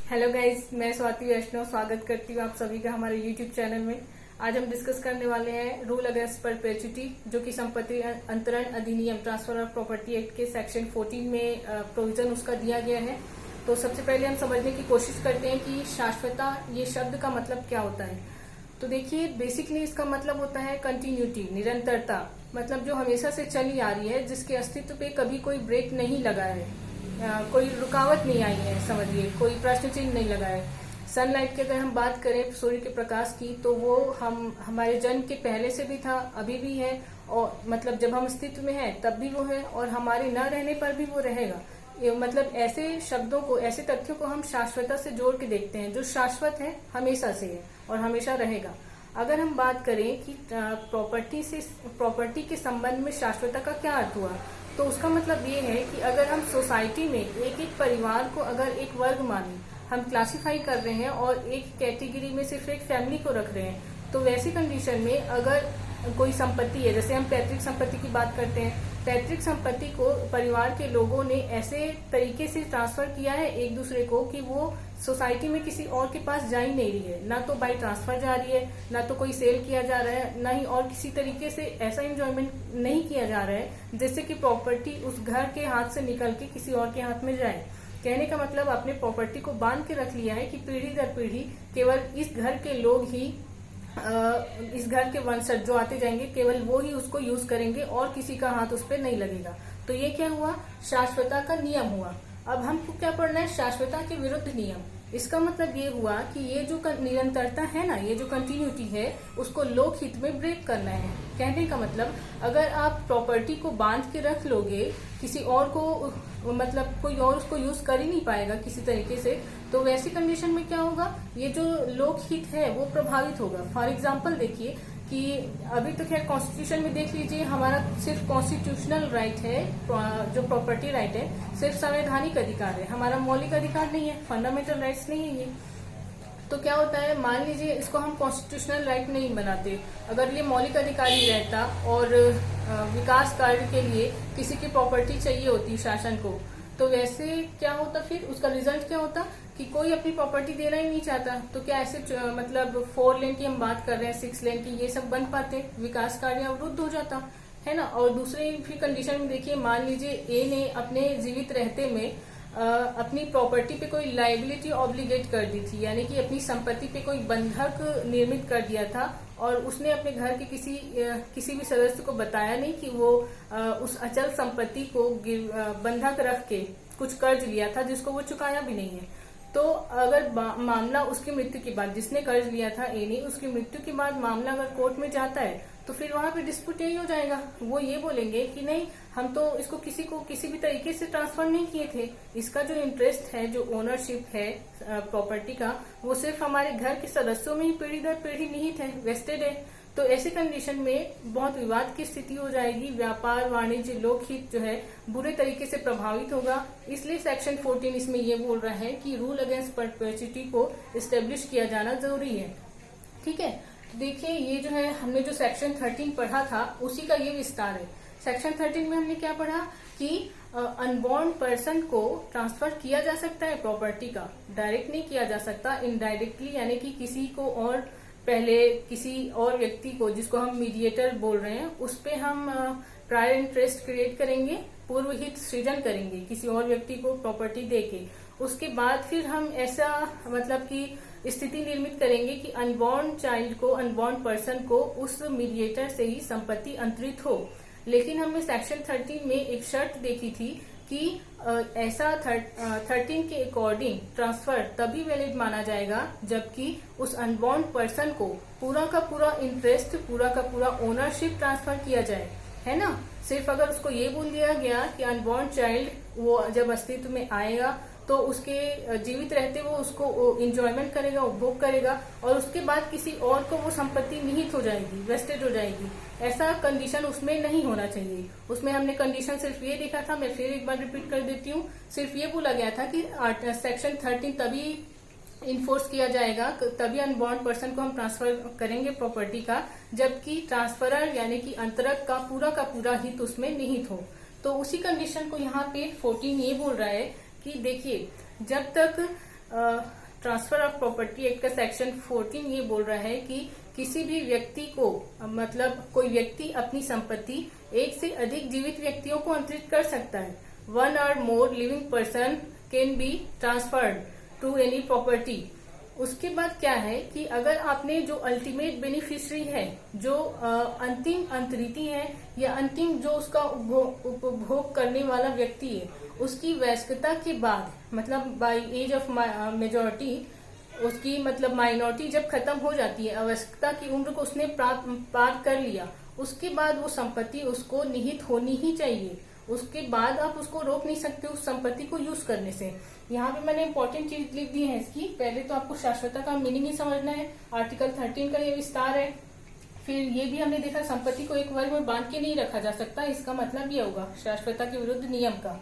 Hello guys, मैं स्वाति वैष्णव स्वागत करती हूँ आप सभी का हमारे यूट्यूब चैनल में। आज हम डिस्कस करने वाले हैं रूल अगेंस्ट परपेचुइटी, जो कि संपत्ति अंतरण अधिनियम ट्रांसफर ऑफ प्रॉपर्टी एक्ट के सेक्शन 14 में प्रोविजन उसका दिया गया है। तो सबसे पहले हम समझने की कोशिश करते हैं कि शाश्वता ये शब्द का मतलब क्या होता है। तो देखिए, बेसिकली इसका मतलब होता है कंटिन्यूटी, निरंतरता, मतलब जो हमेशा से चली आ रही है, जिसके अस्तित्व पे कभी कोई ब्रेक नहीं लगा है, कोई रुकावट नहीं आई है, समझिए कोई प्रश्न चिन्ह नहीं लगा है। सनलाइट की अगर हम बात करें, सूर्य के प्रकाश की, तो वो हमारे जन्म के पहले से भी था, अभी भी है, और मतलब जब हम अस्तित्व में हैं तब भी वो है, और हमारे न रहने पर भी वो रहेगा। मतलब ऐसे शब्दों को, ऐसे तथ्यों को हम शाश्वता से जोड़ के देखते हैं। जो शाश्वत है हमेशा से है और हमेशा रहेगा। अगर हम बात करें कि प्रॉपर्टी के संबंध में शाश्वता का क्या अर्थ हुआ, तो उसका मतलब ये है कि अगर हम सोसाइटी में एक एक परिवार को अगर एक वर्ग माने, हम क्लासिफाई कर रहे हैं और एक कैटेगरी में सिर्फ एक फैमिली को रख रहे हैं, तो वैसी कंडीशन में अगर कोई संपत्ति है, जैसे हम पैतृक संपत्ति की बात करते हैं, पैतृक संपत्ति को परिवार के लोगों ने ऐसे तरीके से ट्रांसफर किया है एक दूसरे को कि वो सोसाइटी में किसी और के पास जा ही नहीं रही है, ना तो बाय ट्रांसफर जा रही है, ना तो कोई सेल किया जा रहा है, ना ही और किसी तरीके से ऐसा एंजॉयमेंट नहीं किया जा रहा है जिससे कि प्रॉपर्टी उस घर के हाथ से निकल के किसी और के हाथ में जाए। कहने का मतलब आपने प्रॉपर्टी को बांध के रख लिया है कि पीढ़ी दर पीढ़ी केवल इस घर के लोग ही, इस घर के वंशज जो आते जाएंगे, केवल वो ही उसको यूज करेंगे और किसी का हाथ उस पर नहीं लगेगा। तो ये क्या हुआ? शाश्वता का नियम हुआ। अब हमको क्या पढ़ना है? शाश्वता के विरुद्ध नियम। इसका मतलब ये हुआ कि ये जो निरंतरता है ना, ये जो कंटिन्यूटी है, उसको लोकहित में ब्रेक करना है। कहने का मतलब अगर आप प्रॉपर्टी को बांध के रख लोगे, किसी और को, मतलब कोई और उसको यूज कर ही नहीं पाएगा किसी तरीके से, तो वैसी कंडीशन में क्या होगा? ये जो लोकहित है वो प्रभावित होगा। फॉर एग्जाम्पल देखिए कि अभी तो खैर कॉन्स्टिट्यूशन में देख लीजिए, हमारा सिर्फ कॉन्स्टिट्यूशनल राइट है, जो प्रॉपर्टी राइट है, सिर्फ संवैधानिक अधिकार है, हमारा मौलिक अधिकार नहीं है, फंडामेंटल राइट्स नहीं है ये। तो क्या होता है, मान लीजिए इसको हम कॉन्स्टिट्यूशनल राइट नहीं बनाते, अगर ये मौलिक अधिकार ही रहता और विकास कार्य के लिए किसी की प्रॉपर्टी चाहिए होती शासन को, तो वैसे क्या होता? फिर उसका रिजल्ट क्या होता कि कोई अपनी प्रॉपर्टी देना ही नहीं चाहता। तो क्या ऐसे मतलब 4 लेन की हम बात कर रहे हैं, 6 लेन की, ये सब बन पाते, विकास कार्य अवरुद्ध हो जाता है ना। और दूसरे फिर कंडीशन में देखिए, मान लीजिए ए ने अपने जीवित रहते में अपनी प्रॉपर्टी पे कोई लाइबिलिटी ऑब्लिगेट कर दी थी, यानी कि अपनी संपत्ति पे कोई बंधक निर्मित कर दिया था, और उसने अपने घर के किसी भी सदस्य को बताया नहीं कि वो उस अचल संपत्ति को बंधक रख के कुछ कर्ज लिया था जिसको वो चुकाया भी नहीं है। तो अगर मामला उसकी मृत्यु के बाद, जिसने कर्ज लिया था ए ने, उसकी मृत्यु के बाद मामला अगर कोर्ट में जाता है, तो फिर वहां पे डिस्प्यूट यही हो जाएगा। वो ये बोलेंगे कि नहीं, हम तो इसको किसी को किसी भी तरीके से ट्रांसफर नहीं किए थे, इसका जो इंटरेस्ट है, जो ओनरशिप है प्रॉपर्टी का, वो सिर्फ हमारे घर के सदस्यों में ही पीढ़ी दर पीढ़ी निहित है, वेस्टेड है। तो ऐसी कंडीशन में बहुत विवाद की स्थिति हो जाएगी, व्यापार वाणिज्य लोकहित जो है बुरे तरीके से प्रभावित होगा। इसलिए सेक्शन 14 इसमें ये बोल रहा है कि रूल अगेंस्ट परपेचुइटी को इस्टेब्लिश किया जाना जरूरी है। ठीक है, तो देखिए ये जो है, हमने जो सेक्शन 13 पढ़ा था उसी का ये विस्तार है। सेक्शन 13 में हमने क्या पढ़ा कि अनबॉर्न पर्सन को ट्रांसफर किया जा सकता है प्रॉपर्टी का, डायरेक्ट नहीं किया जा सकता, इनडायरेक्टली, यानी कि किसी को और, पहले किसी और व्यक्ति को, जिसको हम मीडिएटर बोल रहे हैं, उस पे हम प्रायर इंटरेस्ट क्रिएट करेंगे, पूर्व हित सृजन करेंगे किसी और व्यक्ति को प्रॉपर्टी देके। उसके बाद फिर हम ऐसा मतलब कि स्थिति निर्मित करेंगे कि अनबॉर्न चाइल्ड को, अनबॉर्न पर्सन को उस मीडिएटर से ही संपत्ति अंतरित हो। लेकिन हमने सेक्शन 13 में एक शर्त देखी थी कि ऐसा 13 के अकॉर्डिंग ट्रांसफर तभी वैलिड माना जाएगा जबकि उस अनबॉर्न पर्सन को पूरा का पूरा इंटरेस्ट, पूरा का पूरा ओनरशिप ट्रांसफर किया जाए, है ना। सिर्फ अगर उसको ये बोल दिया गया कि अनबॉर्न चाइल्ड वो जब अस्तित्व में आएगा तो उसके जीवित रहते वो उसको इंजॉयमेंट करेगा, उपभोग करेगा, और उसके बाद किसी और को वो संपत्ति निहित हो जाएगी, वेस्टेड हो जाएगी, ऐसा कंडीशन उसमें नहीं होना चाहिए। उसमें हमने कंडीशन सिर्फ ये देखा था, मैं फिर एक बार रिपीट कर देती हूँ, सिर्फ ये बोला गया था कि सेक्शन 13 तभी इन्फोर्स किया जाएगा, तभी अनबॉर्न पर्सन को हम ट्रांसफर करेंगे प्रॉपर्टी का, जबकि ट्रांसफरर यानी कि अंतरक का पूरा हित उसमें निहित हो। तो उसी कंडीशन को यहाँ पे 14 ये बोल रहा है कि देखिए, जब तक ट्रांसफर ऑफ प्रॉपर्टी एक्ट का सेक्शन 14 ये बोल रहा है कि किसी भी व्यक्ति को मतलब कोई व्यक्ति अपनी संपत्ति एक से अधिक जीवित व्यक्तियों को अंतरित कर सकता है। 1 or more living person can be transferred to any property। उसके बाद क्या है कि अगर आपने जो अल्टीमेट बेनिफिशियरी है, जो अंतिम अंतरिती है या अंतिम जो उसका उपभोग करने वाला व्यक्ति है, उसकी वयस्कता के बाद मतलब बाय एज ऑफ मेजॉरिटी, उसकी मतलब माइनॉरिटी जब खत्म हो जाती है, अवयस्कता की उम्र को उसने पार कर लिया, उसके बाद वो संपत्ति उसको निहित होनी ही चाहिए। उसके बाद आप उसको रोक नहीं सकते उस संपत्ति को यूज करने से। यहाँ पे मैंने इंपॉर्टेंट चीज लिख दी है इसकी। पहले तो आपको शाश्वतता का मीनिंग ही समझना है। आर्टिकल 13 का ये विस्तार है। फिर ये भी हमने देखा संपत्ति को एक वर्ग में बांध के नहीं रखा जा सकता, इसका मतलब ये होगा शाश्वतता के विरुद्ध नियम का।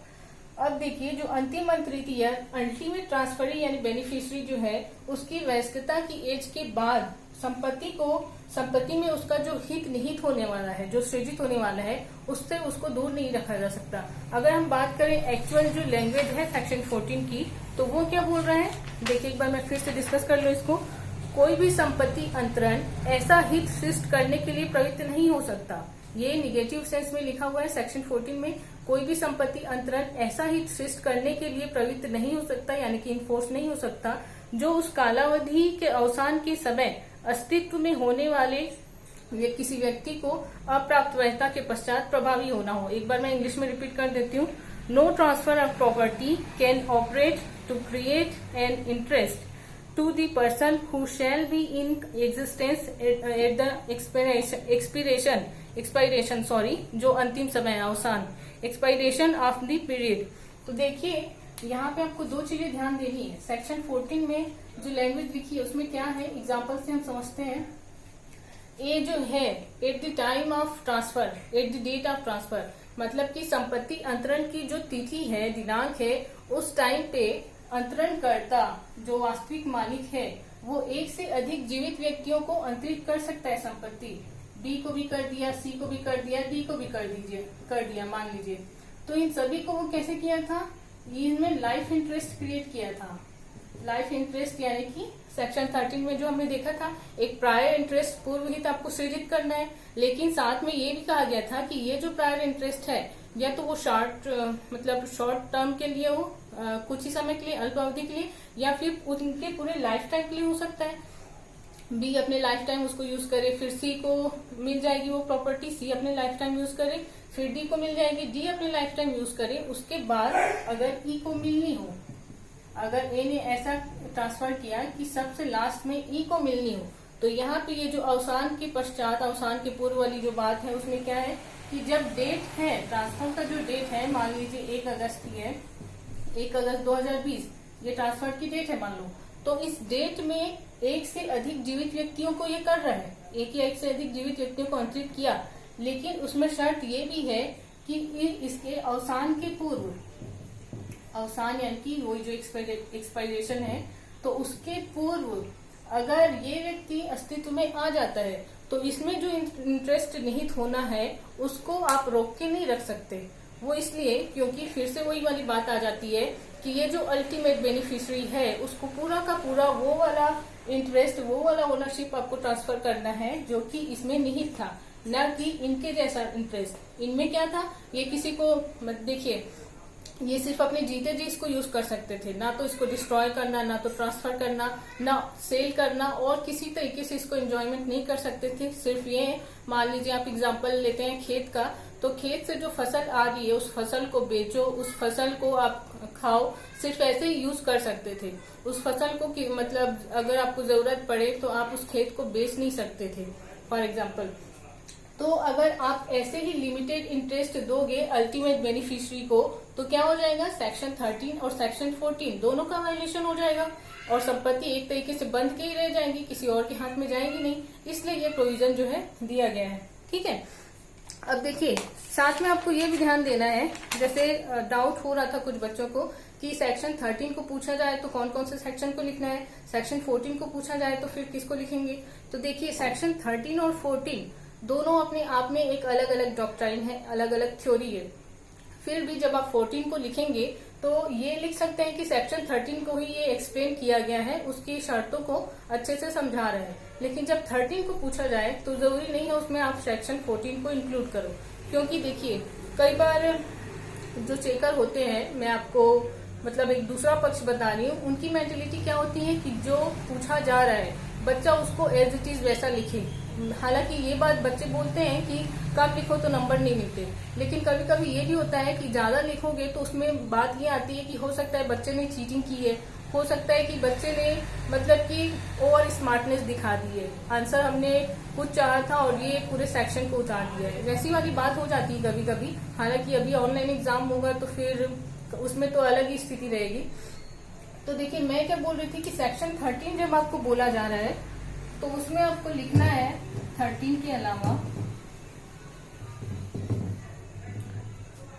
अब देखिए जो अंतिम अंतरिती है, अल्टीमेट ट्रांसफरी यानी बेनिफिशियरी जो है, उसकी वयस्कता की एज के बाद संपत्ति में उसका जो हित निहित होने वाला है, जो सृजित होने वाला है, उससे उसको दूर नहीं रखा जा सकता। अगर हम बात करें एक्चुअल जो लैंग्वेज है सेक्शन 14 की, तो वो क्या बोल रहा है, देखिए एक बार मैं फिर से डिस्कस कर लूं इसको। कोई भी संपत्ति अंतरण ऐसा हित सृष्ट करने के लिए प्रवृत्त नहीं हो सकता। ये निगेटिव सेंस में लिखा हुआ है सेक्शन 14 में। कोई भी संपत्ति अंतरण ऐसा हित सृष्ट करने के लिए प्रवृत्त नहीं हो सकता, यानी कि इन्फोर्स नहीं हो सकता, जो उस कालावधि के अवसान के समय अस्तित्व में होने वाले किसी व्यक्ति को अप्राप्त वयता के पश्चात प्रभावी होना हो। एक बार मैं इंग्लिश में रिपीट कर देती हूँ। No transfer of property can operate to create an interest to the person who shall be in existence at the expiration जो अंतिम समय अवसान, expiration of the period। तो देखिए यहाँ पे आपको दो चीजें ध्यान देनी है। सेक्शन 14 में जो लैंग्वेज लिखी है उसमें क्या है, एग्जाम्पल से हम समझते हैं। ए जो है at the time of transfer, at the date of transfer, मतलब कि संपत्ति अंतरण की जो तिथि है, दिनांक है, उस टाइम पे अंतरणकर्ता जो वास्तविक मालिक है वो एक से अधिक जीवित व्यक्तियों को अंतरित कर सकता है संपत्ति। बी को भी कर दिया, सी को भी कर दिया, डी को भी कर दिया मान लीजिए। तो इन सभी को वो कैसे किया था, इनमें लाइफ इंटरेस्ट क्रिएट किया था। लाइफ इंटरेस्ट यानी कि सेक्शन 13 में जो हमने देखा था, एक प्रायर इंटरेस्ट पूर्व हित आपको सृजित करना है, लेकिन साथ में ये भी कहा गया था कि ये जो प्रायर इंटरेस्ट है या तो वो शॉर्ट टर्म के लिए हो, कुछ ही समय के लिए, अल्प अवधि के लिए, या फिर उनके पूरे लाइफ टाइम के लिए हो सकता है। बी अपने लाइफ टाइम उसको यूज करे, फिर सी को मिल जाएगी वो प्रॉपर्टी, सी अपने लाइफ टाइम यूज करे, फिर डी को मिल जाएगी, डी अपने लाइफ टाइम यूज करे। उसके बाद अगर ई को मिलनी हो, अगर ए ने ऐसा ट्रांसफर किया कि सबसे लास्ट में ई को मिलनी हो, तो यहाँ पे ये जो अवसान के पश्चात, अवसान के पूर्व वाली जो बात है उसमें क्या है कि जब डेट है ट्रांसफर का, जो डेट है मान लीजिए 1 अगस्त की है, 1 अगस्त 2020 ये ट्रांसफर की डेट है मान लो, तो इस डेट में एक से अधिक जीवित व्यक्तियों को ये कर रहा है, एक या एक से अधिक जीवित व्यक्तियों को अंतरित किया, लेकिन उसमें शर्त ये भी है कि इसके अवसान के पूर्व, अवसान यानी कि वही जो एक्सपायरेशन है, तो उसके पूर्व अगर ये व्यक्ति अस्तित्व में आ जाता है तो इसमें जो इंटरेस्ट निहित होना है उसको आप रोक के नहीं रख सकते। वो इसलिए क्योंकि फिर से वही वाली बात आ जाती है कि ये जो अल्टीमेट बेनिफिशियरी है उसको पूरा का पूरा वो वाला इंटरेस्ट, वो वाला ओनरशिप आपको ट्रांसफर करना है जो कि इसमें निहित था, न कि इनके जैसा इंटरेस्ट। इनमें क्या था, ये किसी को देखिए, ये सिर्फ अपने जीते जी इसको यूज कर सकते थे, ना तो इसको डिस्ट्रॉय करना, ना तो ट्रांसफर करना, ना सेल करना, और किसी तरीके से इसको एंजॉयमेंट नहीं कर सकते थे। सिर्फ ये मान लीजिए आप एग्जांपल लेते हैं खेत का, तो खेत से जो फसल आ रही है उस फसल को बेचो, उस फसल को आप खाओ, सिर्फ ऐसे ही यूज कर सकते थे। उस फसल को मतलब अगर आपको जरूरत पड़े तो आप उस खेत को बेच नहीं सकते थे फॉर एग्जाम्पल। तो अगर आप ऐसे ही लिमिटेड इंटरेस्ट दोगे अल्टीमेट बेनिफिशियरी को, तो क्या हो जाएगा, सेक्शन 13 और सेक्शन 14 दोनों का वायलेशन हो जाएगा और संपत्ति एक तरीके से बंद के ही रह जाएगी, किसी और के हाथ में जाएगी नहीं। इसलिए ये प्रोविजन जो है दिया गया है। ठीक है, अब देखिए साथ में आपको ये भी ध्यान देना है, जैसे डाउट हो रहा था कुछ बच्चों को कि सेक्शन 13 को पूछा जाए तो कौन कौन से सेक्शन को लिखना है, सेक्शन 14 को पूछा जाए तो फिर किसको लिखेंगे। तो देखिए सेक्शन 13 और 14 दोनों अपने आप में एक अलग अलग डॉक्ट्राइन है, अलग अलग थ्योरी है। फिर भी जब आप 14 को लिखेंगे तो ये लिख सकते हैं कि सेक्शन 13 को ही ये एक्सप्लेन किया गया है, उसकी शर्तों को अच्छे से समझा रहे हैं। लेकिन जब 13 को पूछा जाए तो जरूरी नहीं है उसमें आप सेक्शन 14 को इंक्लूड करो, क्योंकि देखिए कई बार जो चेकर होते हैं, मैं आपको मतलब एक दूसरा पक्ष बता रही हूँ, उनकी मेंटेलिटी क्या होती है कि जो पूछा जा रहा है बच्चा उसको एज इट इज वैसा लिखे। हालांकि ये बात बच्चे बोलते हैं कि कम लिखो तो नंबर नहीं मिलते, लेकिन कभी कभी ये भी होता है कि ज्यादा लिखोगे तो उसमें बात ये आती है कि हो सकता है बच्चे ने चीटिंग की है, हो सकता है कि बच्चे ने मतलब कि ओवर स्मार्टनेस दिखा दी है, आंसर हमने कुछ चाहा था और ये पूरे सेक्शन को उतार दिया है, वैसी वाली बात हो जाती है कभी कभी। हालांकि अभी ऑनलाइन एग्जाम होगा तो फिर उसमें तो अलग ही स्थिति रहेगी। तो देखिए मैं क्या बोल रही थी कि सेक्शन 13 जब आपको बोला जा रहा है तो उसमें आपको लिखना है 13 के अलावा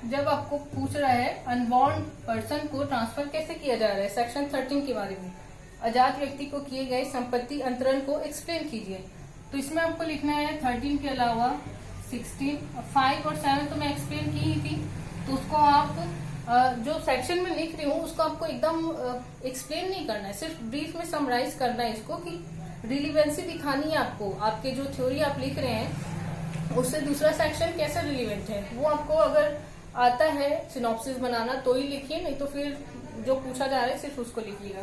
जब आपको पूछ रहा है अनबॉर्न पर्सन को ट्रांसफर कैसे किया जा रहा है, सेक्शन 13 के बारे में अजात व्यक्ति को किए गए संपत्ति अंतरण को एक्सप्लेन कीजिए। तो इसमें आपको लिखना है 13 के अलावा 16, 5 और 7 तो मैं एक्सप्लेन की ही थी, तो उसको आप जो सेक्शन में लिख रही हूँ उसको आपको एकदम एक्सप्लेन नहीं करना है, सिर्फ ब्रीफ में समराइज करना है इसको कि रिलीवेंसी दिखानी है आपको, आपके जो थ्योरी आप लिख रहे हैं उससे दूसरा सेक्शन कैसे रिलीवेंट है वो आपको अगर आता है सिनॉप्सिस बनाना तो ही लिखिए, नहीं तो फिर जो पूछा जा रहा है सिर्फ उसको लिखिएगा।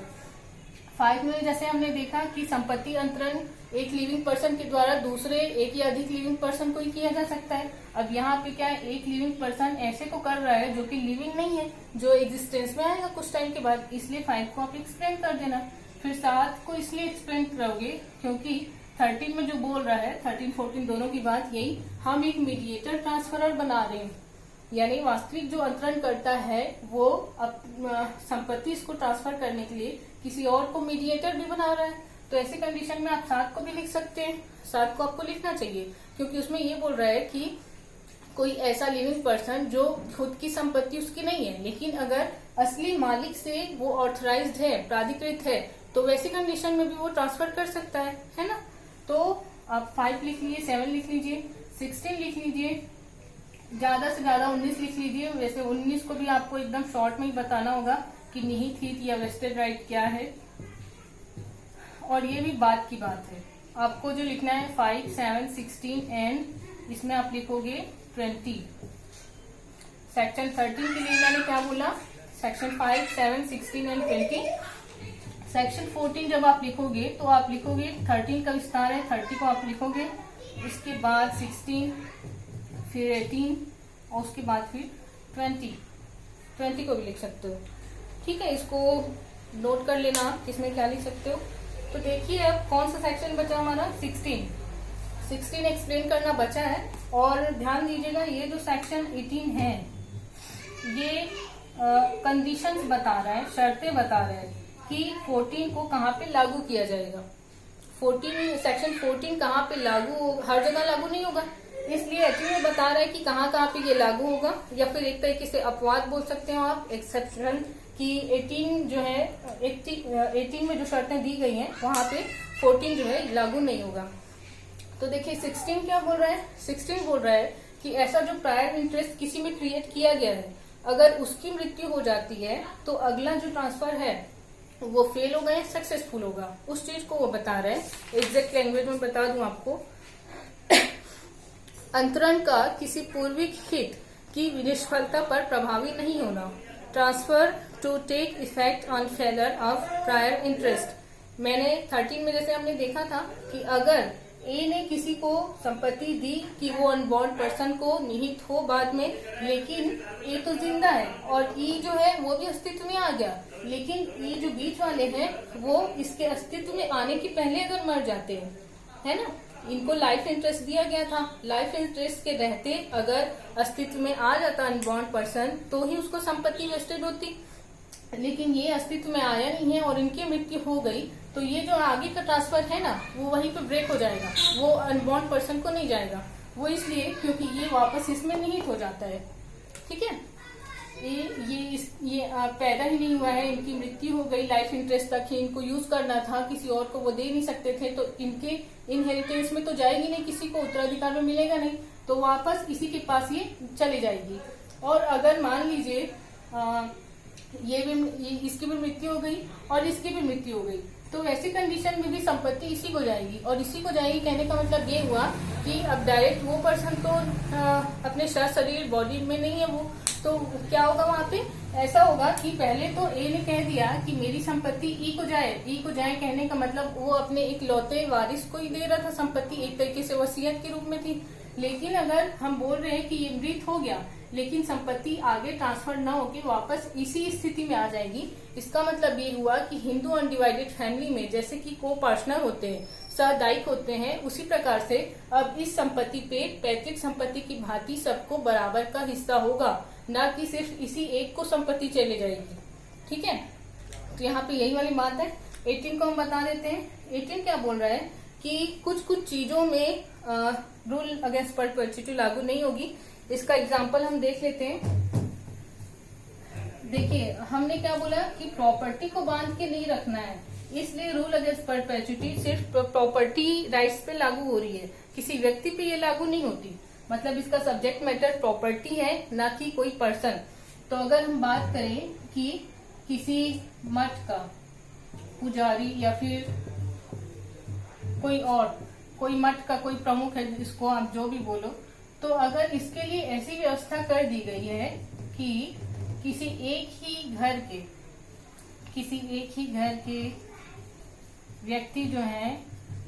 5 में जैसे हमने देखा कि संपत्ति अंतरण एक लिविंग पर्सन के द्वारा दूसरे एक या अधिक लिविंग पर्सन को ही किया जा सकता है। अब यहाँ पे क्या है, एक लिविंग पर्सन ऐसे को कर रहा है जो कि लिविंग नहीं है, जो एग्जिस्टेंस में आएगा कुछ टाइम के बाद, इसलिए 5 को आप एक्सप्लेन कर देना। फिर 7 को इसलिए एक्सप्लेन करोगे क्योंकि 13 में जो बोल रहा है 13, 14 दोनों की बात यही, हम एक मीडिएटर ट्रांसफरर बना रहे हैं, यानी वास्तविक जो अंतरण करता है वो संपत्ति इसको ट्रांसफर करने के लिए किसी और को मीडिएटर भी बना रहा है। तो ऐसे कंडीशन में आप 7 को भी लिख सकते हैं, 7 को आपको लिखना चाहिए क्योंकि उसमें ये बोल रहा है कि कोई ऐसा लिविंग पर्सन जो खुद की संपत्ति उसकी नहीं है, लेकिन अगर असली मालिक से वो ऑथराइज्ड है, प्राधिकृत है, तो वैसी कंडीशन में भी वो ट्रांसफर कर सकता है ना। तो आप 5 लिख लीजिए, 7 लिख लीजिए, 16 लिख लीजिए, ज्यादा से ज्यादा 19 लिख लीजिए। वैसे 19 को भी आपको एकदम शॉर्ट में ही बताना होगा कि निहित हित या वेस्टेड राइट क्या है, और ये भी बात की बात है। आपको जो लिखना है 5, 7, 16 एंड इसमें आप लिखोगे 20। सेक्शन 13 के लिए मैंने क्या बोला, सेक्शन 5, 7, 16 एंड 20। सेक्शन 14 जब आप लिखोगे तो आप लिखोगे 13 का विस्तार है, 30 को आप लिखोगे, इसके बाद 16, फिर 18 और उसके बाद फिर 20 को भी लिख सकते हो। ठीक है, इसको नोट कर लेना आप किसमें क्या लिख सकते हो। तो देखिए अब कौन सा सेक्शन बचा हमारा, 16 एक्सप्लेन करना बचा है। और ध्यान दीजिएगा ये जो सेक्शन 18 है ये कंडीशंस बता रहा है, शर्तें बता रहा है कि 14 को कहाँ पे लागू किया जाएगा। सेक्शन 14 कहाँ पे लागू, हर जगह लागू नहीं होगा, इसलिए एचयू बता रहा है कि कहाँ कहाँ पे ये लागू होगा, या फिर एक तरीके से अपवाद बोल सकते हो आप, एक्सेप्शन कि 18 जो है 18 में जो शर्तें दी गई हैं वहां पे 14 जो है लागू नहीं होगा। तो देखिए 16 क्या बोल रहा है, 16 बोल रहा है कि ऐसा जो प्रायर इंटरेस्ट किसी में क्रिएट किया गया है, अगर उसकी मृत्यु हो जाती है तो अगला जो ट्रांसफर है वो फेल होगा या सक्सेसफुल होगा, उस चीज को वो बता रहा है। एग्जैक्ट लैंग्वेज में बता दूं आपको, अंतरण का किसी पूर्विक हित की निष्फलता पर प्रभावी नहीं होना, transfer to take effect on failure of prior interest. मैंने 13 में जैसे हमने देखा था कि अगर ए ने किसी को संपत्ति दी कि वो अनबॉर्न पर्सन को निहित हो बाद में, लेकिन ए तो जिंदा है और ई जो है वो भी अस्तित्व में आ गया, लेकिन ई जो बीच वाले हैं वो इसके अस्तित्व में आने के पहले अगर मर जाते हैं, है ना, इनको लाइफ इंटरेस्ट दिया गया था, लाइफ इंटरेस्ट के रहते अगर अस्तित्व में आ जाता अनबॉर्न पर्सन तो ही उसको संपत्ति वेस्टेड होती, लेकिन ये अस्तित्व में आया नहीं है और इनकी मृत्यु हो गई, तो ये जो आगे का ट्रांसफर है ना वो वहीं पे ब्रेक हो जाएगा, वो अनबॉर्न पर्सन को नहीं जाएगा, वो इसलिए क्योंकि ये वापस इसमें निहित हो जाता है। ठीक है, ये पैदा ही नहीं हुआ है, इनकी मृत्यु हो गई, लाइफ इंटरेस्ट तक ही इनको यूज करना था, किसी और को वो दे नहीं सकते थे, तो इनके इनहेरिटेंस में तो जाएगी नहीं, किसी को उत्तराधिकार में मिलेगा नहीं, तो वापस इसी के पास ये चली जाएगी। और अगर मान लीजिए इसकी भी मृत्यु हो गई और इसकी भी मृत्यु हो गई, तो वैसी कंडीशन में भी संपत्ति इसी को जाएगी। और इसी को जाएगी कहने का मतलब ये हुआ कि अब डायरेक्ट वो पर्सन तो अपने शरीर बॉडी में नहीं है वो, तो क्या होगा वहां पे, ऐसा होगा कि पहले तो ए ने कह दिया कि मेरी संपत्ति ई को जाए। ई को जाए कहने का मतलब वो अपने इकलौते वारिस को ही दे रहा था संपत्ति, एक तरीके से वसीयत के रूप में थी। लेकिन अगर हम बोल रहे हैं कि ये मृत हो गया लेकिन संपत्ति आगे ट्रांसफर न होकर वापस इसी स्थिति में आ जाएगी, इसका मतलब ये हुआ कि हिंदू अनडिवाइडेड फैमिली में जैसे कि को पार्टनर होते हैं, सहदायिक होते हैं, उसी प्रकार से अब इस संपत्ति पे पैतृक संपत्ति की भांति सबको बराबर का हिस्सा होगा, न कि सिर्फ इसी एक को संपत्ति चली जाएगी। ठीक है, तो यहाँ पे यही वाली बात है। 18 को हम बता देते हैं। 18 क्या बोल रहा है कि कुछ चीजों में रूल अगेंस्ट परपेचुइटी लागू नहीं होगी। इसका एग्जाम्पल हम देख लेते हैं। देखिए हमने क्या बोला कि प्रॉपर्टी को बांध के नहीं रखना है, इसलिए रूल अगेंस्ट परपेचुइटी सिर्फ प्रॉपर्टी राइट्स पे लागू हो रही है, किसी व्यक्ति पे ये लागू नहीं होती। मतलब इसका सब्जेक्ट मैटर प्रॉपर्टी है, ना कि कोई पर्सन। तो अगर हम बात करें कि किसी मठ का पुजारी या फिर कोई मठ का कोई प्रमुख है, जिसको आप जो भी बोलो, तो अगर इसके लिए ऐसी व्यवस्था कर दी गई है कि किसी एक ही घर के व्यक्ति जो हैं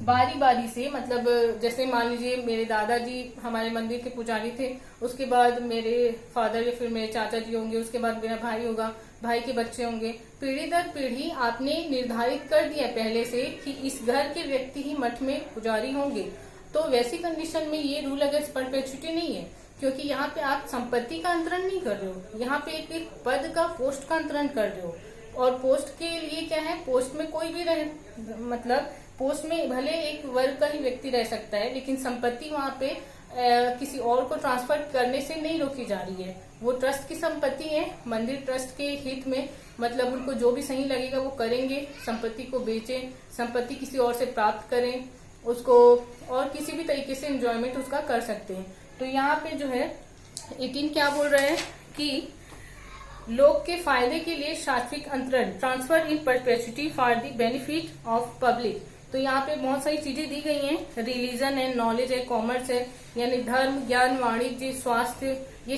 बारी बारी से, मतलब जैसे मान लीजिए मेरे दादाजी हमारे मंदिर के पुजारी थे, उसके बाद मेरे फादर या फिर मेरे चाचा जी होंगे, उसके बाद मेरा भाई होगा, भाई के बच्चे होंगे, पीढ़ी दर पीढ़ी आपने निर्धारित कर दिया पहले से कि इस घर के व्यक्ति ही मठ में पुजारी होंगे। तो वैसी कंडीशन में ये रूल अगेंस्ट परपेचुइटी नहीं है, क्योंकि यहाँ पे आप संपत्ति का अंतरण नहीं कर रहे हो, यहाँ पे एक पद का, पोस्ट का अंतरण कर रहे हो। और पोस्ट के लिए क्या है, पोस्ट में कोई भी रहे, मतलब पोस्ट में भले एक वर्ग का ही व्यक्ति रह सकता है, लेकिन संपत्ति वहाँ पे किसी और को ट्रांसफर करने से नहीं रोकी जा रही है। वो ट्रस्ट की संपत्ति है, मंदिर ट्रस्ट के हित में, मतलब उनको जो भी सही लगेगा वो करेंगे, संपत्ति को बेचें, संपत्ति किसी और से प्राप्त करें उसको, और किसी भी तरीके से एंजॉयमेंट उसका कर सकते हैं। तो यहाँ पे जो है 18 क्या बोल रहे हैं कि लोग के फायदे के लिए शाश्वत अंतरण, transfer in perpetuity for the benefit of public. तो यहाँ पे बहुत सारी चीजें दी गई हैं, रिलीजन है, नॉलेज है, कॉमर्स है, यानी धर्म, ज्ञान, वाणिज्य, स्वास्थ्य, ये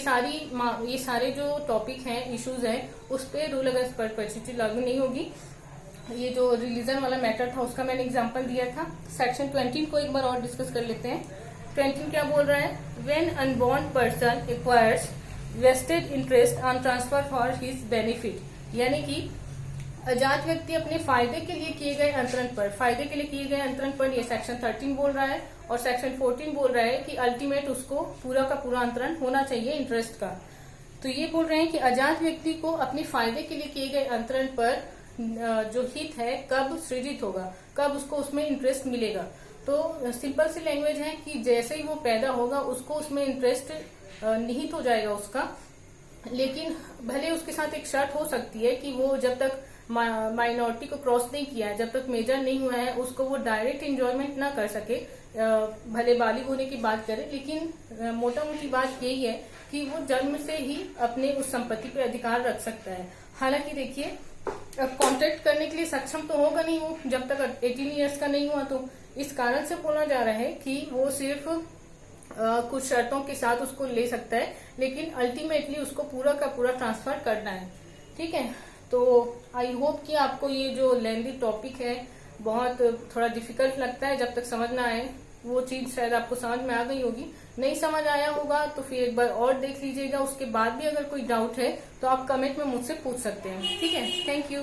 सारे जो टॉपिक हैं, इश्यूज हैं, उस पर रूल अगेंस्ट परपेचुइटी लागू नहीं होगी। ये जो रिलीजन वाला मैटर था उसका मैंने एग्जांपल दिया था। सेक्शन 20 को एक बार और डिस्कस कर लेते हैं। 20 क्या बोल रहा है, when unborn person acquires vested interest on transfer for his benefit, यानी कि अजात व्यक्ति अपने फायदे के लिए किए गए अंतरण पर ये सेक्शन 13 बोल रहा है, और सेक्शन 14 बोल रहा है कि अल्टीमेट उसको पूरा का पूरा अंतरण होना चाहिए इंटरेस्ट का। तो ये बोल रहे हैं कि अजात व्यक्ति को अपने फायदे के लिए किए गए अंतरण पर जो हित है कब सृजित होगा, कब उसको उसमें इंटरेस्ट मिलेगा। तो सिंपल सी लैंग्वेज है कि जैसे ही वो पैदा होगा उसको उसमें इंटरेस्ट निहित हो जाएगा उसका, लेकिन भले उसके साथ एक शर्त हो सकती है कि वो जब तक माइनॉरिटी को क्रॉस नहीं किया है, जब तक मेजर नहीं हुआ है, उसको वो डायरेक्ट एंजॉयमेंट ना कर सके, भले बालिग होने की बात करे, लेकिन मोटा मोटी बात यही है कि वो जन्म से ही अपने उस संपत्ति पे अधिकार रख सकता है। हालांकि देखिए अब कॉन्ट्रैक्ट करने के लिए सक्षम तो होगा नहीं वो जब तक 18 इयर्स का नहीं हुआ, तो इस कारण से बोला जा रहा है कि वो सिर्फ कुछ शर्तों के साथ उसको ले सकता है, लेकिन अल्टीमेटली उसको पूरा का पूरा ट्रांसफर करना है। ठीक है, तो आई होप कि आपको ये जो लेंदी टॉपिक है बहुत थोड़ा डिफिकल्ट लगता है, जब तक समझ ना आए वो चीज शायद आपको समझ में आ गई होगी। नहीं समझ आया होगा तो फिर एक बार और देख लीजिएगा, उसके बाद भी अगर कोई डाउट है तो आप कमेंट में मुझसे पूछ सकते हैं। ठीक है, थैंक यू।